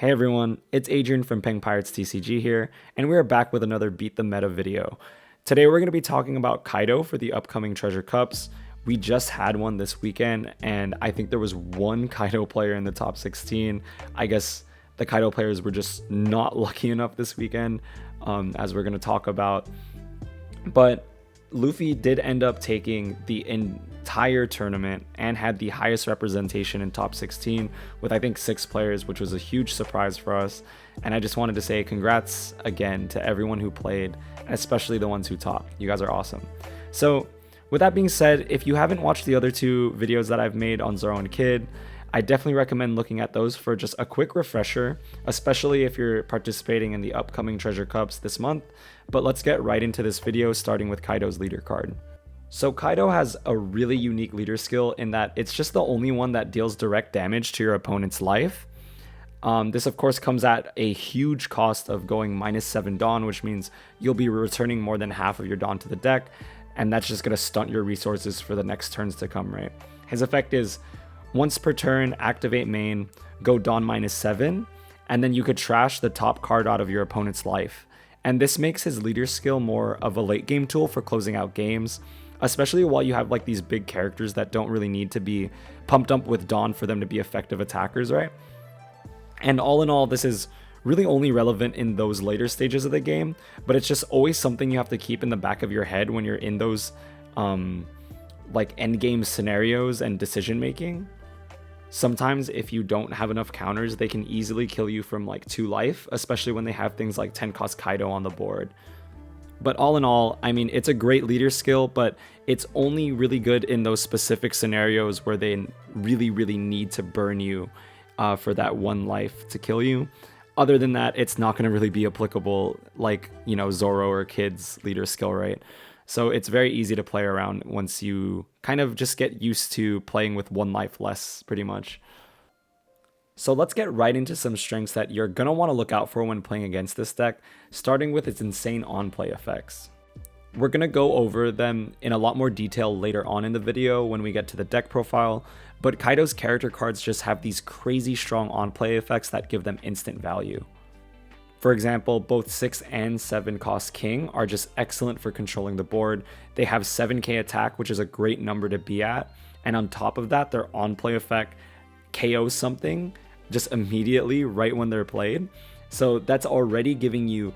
Hey everyone, it's Adrian from Peng Pirates TCG here, and we are back with another Beat the Meta video. Today we're going to be talking about Kaido for the upcoming Treasure Cups. We just had one this weekend, and I think there was one Kaido player in the top 16. I guess the Kaido players were just not lucky enough this weekend, as we're going to talk about. But Luffy did end up taking the entire tournament and had the highest representation in top 16 with I think 6 players, which was a huge surprise for us. And I just wanted to say congrats again to everyone who played, especially the ones who talked. You guys are awesome. So with that being said, if you haven't watched the other 2 videos that I've made on Zoro and Kid, I definitely recommend looking at those for just a quick refresher, especially if you're participating in the upcoming Treasure Cups this month. But let's get right into this video, starting with Kaido's leader card. So Kaido has a really unique leader skill in that it's just the only one that deals direct damage to your opponent's life. This of course comes at a huge cost of going -7 Dawn, which means you'll be returning more than half of your Dawn to the deck, and that's just going to stunt your resources for the next turns to come, right? His effect is once per turn, activate main, go Dawn -7, and then you could trash the top card out of your opponent's life. And this makes his leader skill more of a late game tool for closing out games, especially while you have like these big characters that don't really need to be pumped up with Dawn for them to be effective attackers, right? And all in all, this is really only relevant in those later stages of the game, but it's just always something you have to keep in the back of your head when you're in those like end game scenarios and decision making. Sometimes if you don't have enough counters, they can easily kill you from like 2 life, especially when they have things like 10 cost Kaido on the board. But all in all, I mean, it's a great leader skill, but it's only really good in those specific scenarios where they really need to burn you for that 1 life to kill you. Other than that, it's not going to really be applicable like, you know, Zoro or Kid's leader skill, right? So it's very easy to play around once you kind of just get used to playing with 1 life less, pretty much. So let's get right into some strengths that you're going to want to look out for when playing against this deck, starting with its insane on-play effects. We're going to go over them in a lot more detail later on in the video when we get to the deck profile, but Kaido's character cards just have these crazy strong on-play effects that give them instant value. For example, both 6 and 7 cost King are just excellent for controlling the board. They have 7k attack, which is a great number to be at, and on top of that, their on-play effect KOs something just immediately right when they're played. So that's already giving you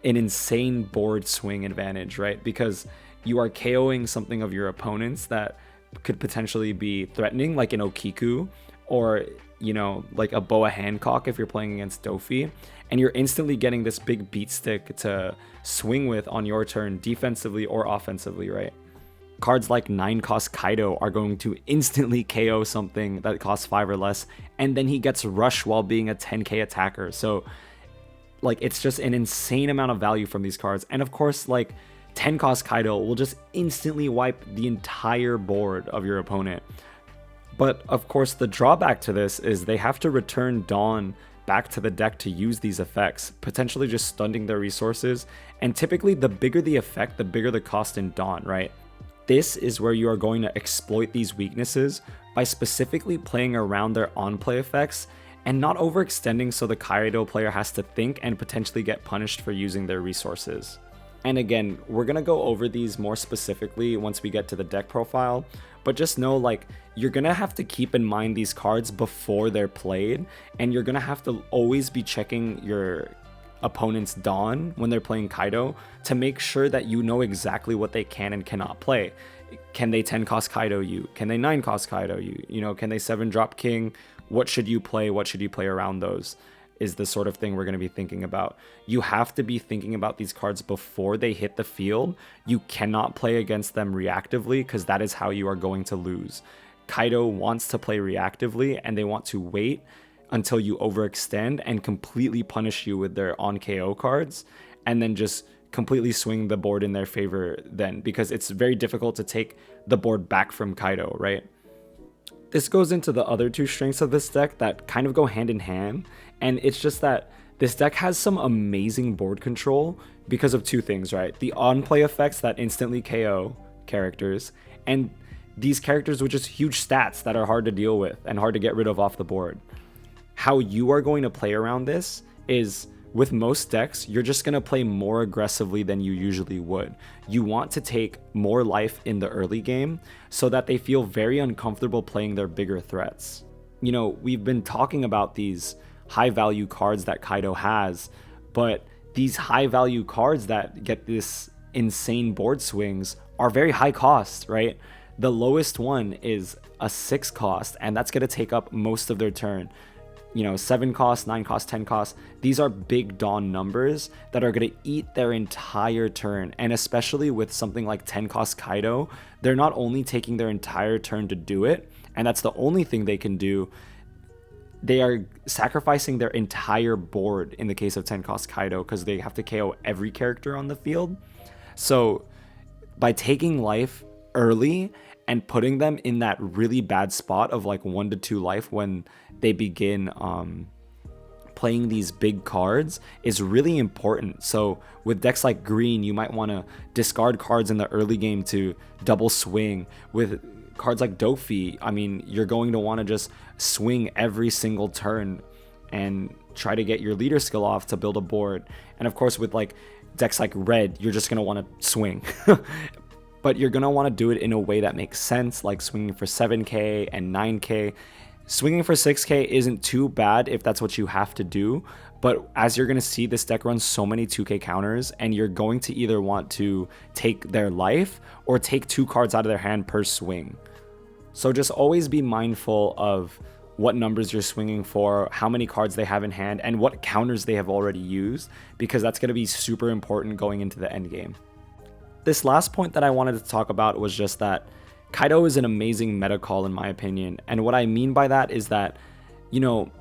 an insane board swing advantage, right? Because you are KOing something of your opponents that could potentially be threatening, like an Okiku, or, you know, like a Boa Hancock if you're playing against Doffy, and you're instantly getting this big beat stick to swing with on your turn defensively or offensively, right? Cards like 9 cost Kaido are going to instantly KO something that costs 5 or less, and then he gets rush while being a 10k attacker. So like, it's just an insane amount of value from these cards. And of course, like 10 cost Kaido will just instantly wipe the entire board of your opponent. But of course, the drawback to this is they have to return Dawn back to the deck to use these effects, potentially just stunting their resources. And typically, the bigger the effect, the bigger the cost in Dawn, right? This is where you are going to exploit these weaknesses by specifically playing around their on-play effects and not overextending so the Kaido player has to think and potentially get punished for using their resources. And again, we're going to go over these more specifically once we get to the deck profile, but just know, like, you're going to have to keep in mind these cards before they're played, and you're going to have to always be checking your opponent's Dawn when they're playing Kaido to make sure that you know exactly what they can and cannot play. Can they 10 cost Kaido you? Can they 9 cost Kaido you? You know, can they 7 drop King? What should you play? What should you play around those? Is the sort of thing we're going to be thinking about. You have to be thinking about these cards before they hit the field. You cannot play against them reactively, because that is how you are going to lose. Kaido wants to play reactively, and they want to wait until you overextend and completely punish you with their on KO cards, and then just completely swing the board in their favor then, because it's very difficult to take the board back from Kaido, right? This goes into the other 2 strengths of this deck that kind of go hand in hand, and it's just that this deck has some amazing board control because of 2 things, right? The on-play effects that instantly KO characters, and these characters with just huge stats that are hard to deal with and hard to get rid of off the board. how you are going to play around this is, with most decks, you're just going to play more aggressively than you usually would. You want to take more life in the early game so that they feel very uncomfortable playing their bigger threats. You know, we've been talking about these high value cards that Kaido has, but these high value cards that get this insane board swings are very high cost, right? The lowest one is a 6 cost, and that's going to take up most of their turn. You know, 7 cost, 9 cost, 10 cost. These are big Dawn numbers that are going to eat their entire turn. And especially with something like 10 cost Kaido, they're not only taking their entire turn to do it, and that's the only thing they can do, they are sacrificing their entire board in the case of 10 cost Kaido, because they have to KO every character on the field. So by taking life early and putting them in that really bad spot of like 1 to 2 life when they begin playing these big cards is really important. So with decks like green, you might want to discard cards in the early game to double swing. With cards like Doffy, I mean, you're going to want to just swing every single turn and try to get your leader skill off to build a board. And of course, with like decks like red, you're just going to want to swing. But you're going to want to do it in a way that makes sense, like swinging for 7k and 9k. Swinging for 6k isn't too bad if that's what you have to do, but as you're going to see, this deck runs so many 2k counters, and you're going to either want to take their life or take 2 cards out of their hand per swing. So just always be mindful of what numbers you're swinging for, how many cards they have in hand, and what counters they have already used, because that's going to be super important going into the end game. This last point that I wanted to talk about was just that Kaido is an amazing meta call in my opinion. And what I mean by that is that, you know,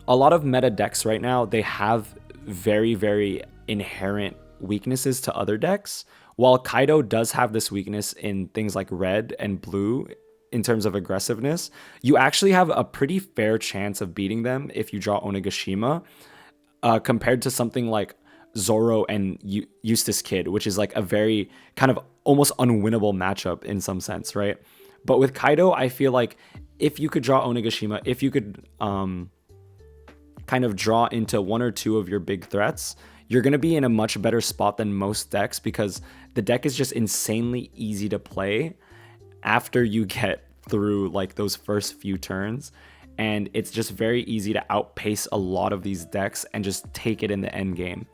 a lot of meta decks right now, they have very, very inherent weaknesses to other decks. While Kaido does have this weakness in things like red and blue in terms of aggressiveness, you actually have a pretty fair chance of beating them if you draw Onigashima, compared to something like Zoro and Eustace Kid, which is like a very kind of almost unwinnable matchup in some sense, right? But with Kaido, I feel like if you could draw Onigashima, if you could kind of draw into 1 or 2 of your big threats, you're going to be in a much better spot than most decks, because the deck is just insanely easy to play after you get through like those first few turns. And it's just very easy to outpace a lot of these decks and just take it in the end game.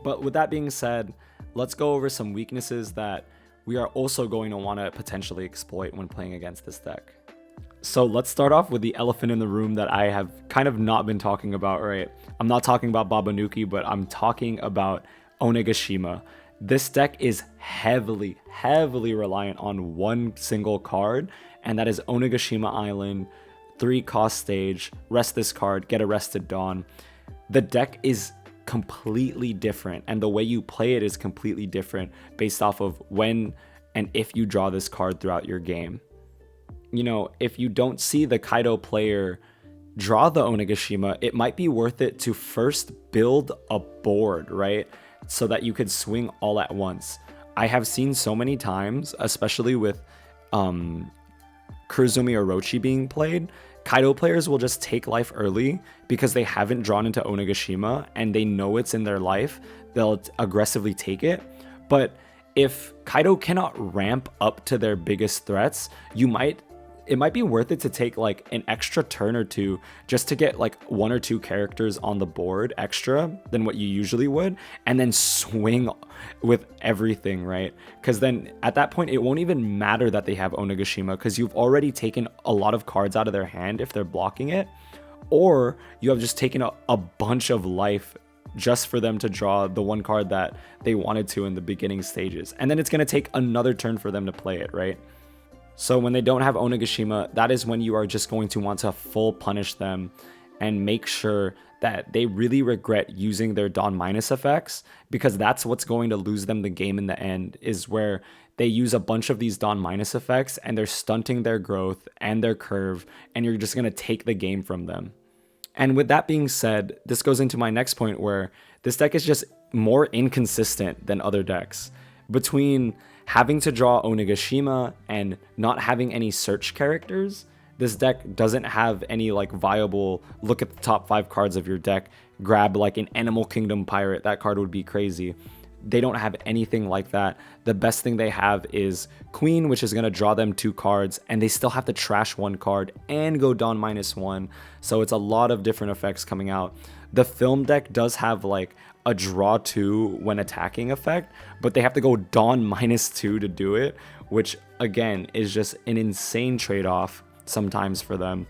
But with that being said, let's go over some weaknesses that we are also going to want to potentially exploit when playing against this deck. So let's start off with the elephant in the room that I have kind of not been talking about, right? I'm not talking about Babanuki, but I'm talking about Onigashima. This deck is heavily reliant on one single card, and that is Onigashima Island, 3 cost stage, rest this card, get Arrested Dawn. The deck is completely different, and the way you play it is completely different based off of when and if you draw this card throughout your game. You know, if you don't see the Kaido player draw the Onigashima, it might be worth it to first build a board, right? So that you could swing all at once. I have seen so many times, especially with Kurozumi Orochi being played, Kaido players will just take life early because they haven't drawn into Onigashima and they know it's in their life. They'll aggressively take it. But if Kaido cannot ramp up to their biggest threats, it might be worth it to take like an extra turn or 2 just to get like 1 or 2 characters on the board extra than what you usually would, and then swing with everything, right? Because then at that point, it won't even matter that they have Onigashima, because you've already taken a lot of cards out of their hand if they're blocking it, or you have just taken a bunch of life just for them to draw the one card that they wanted to in the beginning stages. And then it's going to take another turn for them to play it, right? So when they don't have Onigashima, that is when you are just going to want to full punish them and make sure that they really regret using their Dawn minus effects, because that's what's going to lose them the game in the end, is where they use a bunch of these Dawn minus effects and they're stunting their growth and their curve, and you're just going to take the game from them. And with that being said, this goes into my next point, where this deck is just more inconsistent than other decks. Between having to draw Onigashima and not having any search characters, This deck doesn't have any like viable, look at the top 5 cards of your deck, grab like an Animal Kingdom Pirate, that card would be crazy. They don't have anything like that. The best thing they have is Queen, which is going to draw them 2 cards, and they still have to trash 1 card and go Dawn -1. So it's a lot of different effects coming out. The film deck does have like a draw 2 when attacking effect, but they have to go Dawn -2 to do it, which again is just an insane trade-off sometimes for them.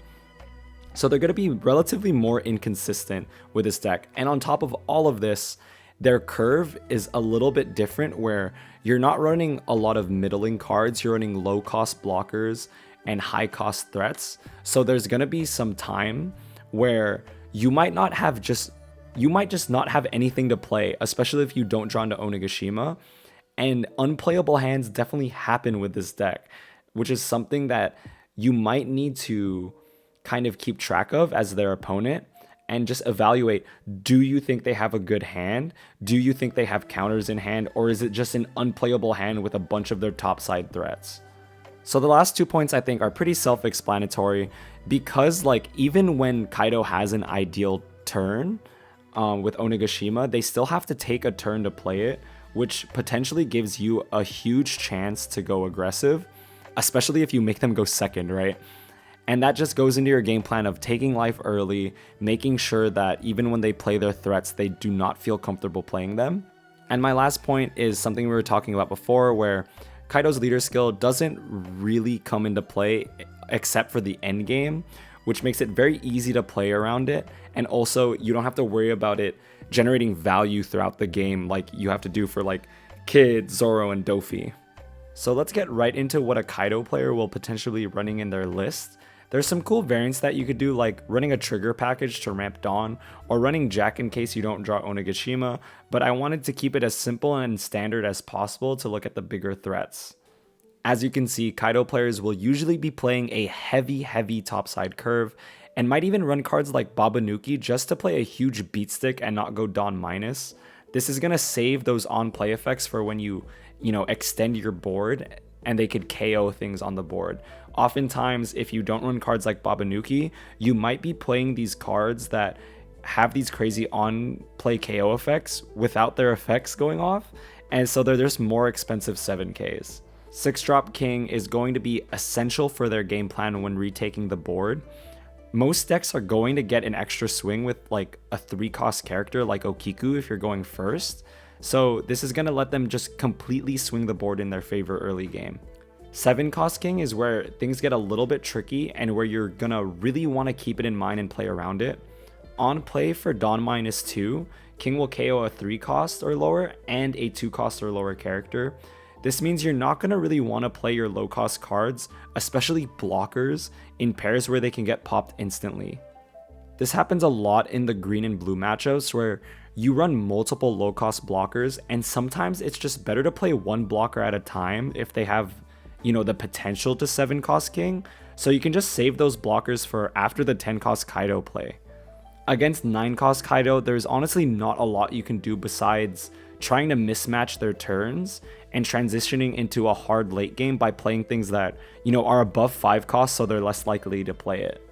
So they're going to be relatively more inconsistent with this deck. And on top of all of this, their curve is a little bit different, where you're not running a lot of middling cards, you're running low cost blockers and high cost threats. So there's going to be some time where you might just not have anything to play, especially if you don't draw into Onigashima. And unplayable hands definitely happen with this deck, which is something that you might need to kind of keep track of as their opponent and just evaluate, do you think they have a good hand? Do you think they have counters in hand? Or is it just an unplayable hand with a bunch of their topside threats? So the last 2 points I think are pretty self-explanatory, because like even when Kaido has an ideal turn with Onigashima, they still have to take a turn to play it, which potentially gives you a huge chance to go aggressive, especially if you make them go second, right? And that just goes into your game plan of taking life early, making sure that even when they play their threats, they do not feel comfortable playing them. And my last point is something we were talking about before, where Kaido's leader skill doesn't really come into play except for the end game, which makes it very easy to play around it. And also you don't have to worry about it generating value throughout the game like you have to do for like Kid, Zoro, and Doffy. So let's get right into what a Kaido player will potentially be running in their list. There's some cool variants that you could do, like running a trigger package to ramp Dawn, or running Jack in case you don't draw Onigashima, but I wanted to keep it as simple and standard as possible to look at the bigger threats. As you can see, Kaido players will usually be playing a heavy topside curve, and might even run cards like Babanuki just to play a huge beat stick and not go Dawn minus. This is going to save those on play effects for when you extend your board and they could KO things on the board. Oftentimes, if you don't run cards like Babanuki, you might be playing these cards that have these crazy on-play KO effects without their effects going off, and so they're just more expensive 7Ks. 6-drop King is going to be essential for their game plan when retaking the board. Most decks are going to get an extra swing with like a 3-cost character like Okiku if you're going first, so this is going to let them just completely swing the board in their favor early game. 7-cost King is where things get a little bit tricky and where you're going to really want to keep it in mind and play around it. On play for Dawn -2, King will KO a 3-cost or lower and a 2-cost or lower character. This means you're not going to really want to play your low-cost cards, especially blockers, in pairs where they can get popped instantly. This happens a lot in the green and blue matchups where you run multiple low-cost blockers, and sometimes it's just better to play one blocker at a time if they have, the potential to 7-cost King, so you can just save those blockers for after the 10-cost Kaido play. Against 9-cost Kaido, there's honestly not a lot you can do besides trying to mismatch their turns and transitioning into a hard late game by playing things that, are above 5 costs, so they're less likely to play it.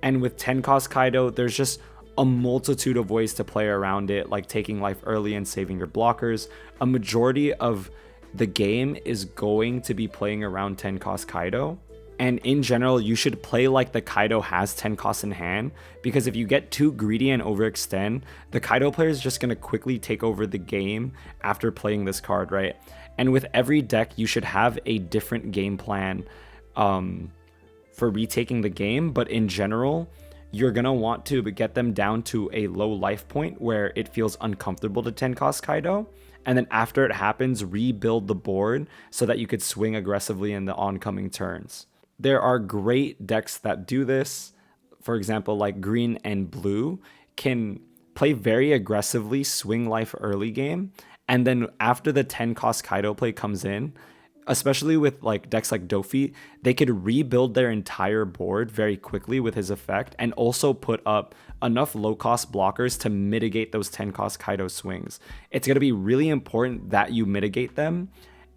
And with 10-cost Kaido, there's just a multitude of ways to play around it, like taking life early and saving your blockers. A majority of the game is going to be playing around 10-cost Kaido. And in general, you should play like the Kaido has 10 costs in hand, because if you get too greedy and overextend, the Kaido player is just going to quickly take over the game after playing this card, right? And with every deck, you should have a different game plan for retaking the game, but in general, you're going to want to get them down to a low life point where it feels uncomfortable to 10 cost Kaido. And then after it happens, rebuild the board so that you could swing aggressively in the oncoming turns. There are great decks that do this. For example, like green and blue can play very aggressively, swing life early game. And then after the 10 cost Kaido play comes in, especially with like decks like Doffy, they could rebuild their entire board very quickly with his effect and also put up enough low cost blockers to mitigate those 10 cost Kaido swings. It's going to be really important that you mitigate them,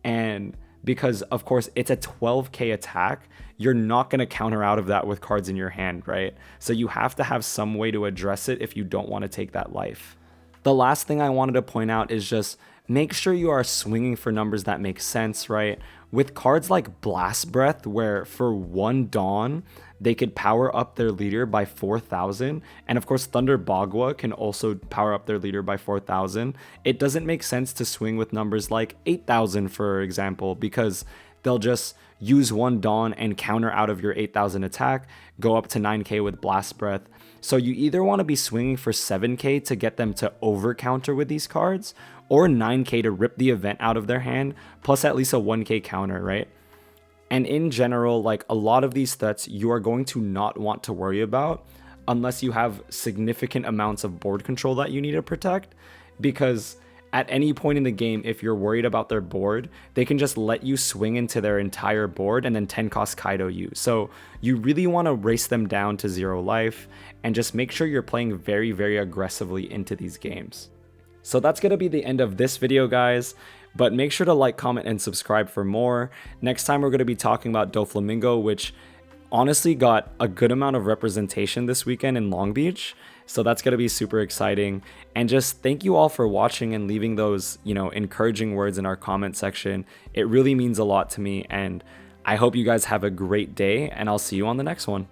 and because of course it's a 12k attack. You're not going to counter out of that with cards in your hand, right? So you have to have some way to address it if you don't want to take that life. The last thing I wanted to point out is just make sure you are swinging for numbers that make sense, right? With cards like Blast Breath, where for 1 Dawn, they could power up their leader by 4,000. And of course, Thunder Bagua can also power up their leader by 4,000. It doesn't make sense to swing with numbers like 8,000, for example, because they'll just use 1 Dawn and counter out of your 8,000 attack, go up to 9k with Blast Breath. So you either want to be swinging for 7k to get them to over counter with these cards, or 9k to rip the event out of their hand, plus at least a 1k counter, right? And in general, like a lot of these threats, you are going to not want to worry about unless you have significant amounts of board control that you need to protect, because at any point in the game, if you're worried about their board, they can just let you swing into their entire board and then 10 cost Kaido you. So you really want to race them down to 0 life and just make sure you're playing very, very aggressively into these games. So that's going to be the end of this video, guys. But make sure to like, comment, and subscribe for more. Next time, we're going to be talking about Dofflamingo, which honestly got a good amount of representation this weekend in Long Beach. So that's going to be super exciting. And just thank you all for watching and leaving those, encouraging words in our comment section. It really means a lot to me. And I hope you guys have a great day, and I'll see you on the next one.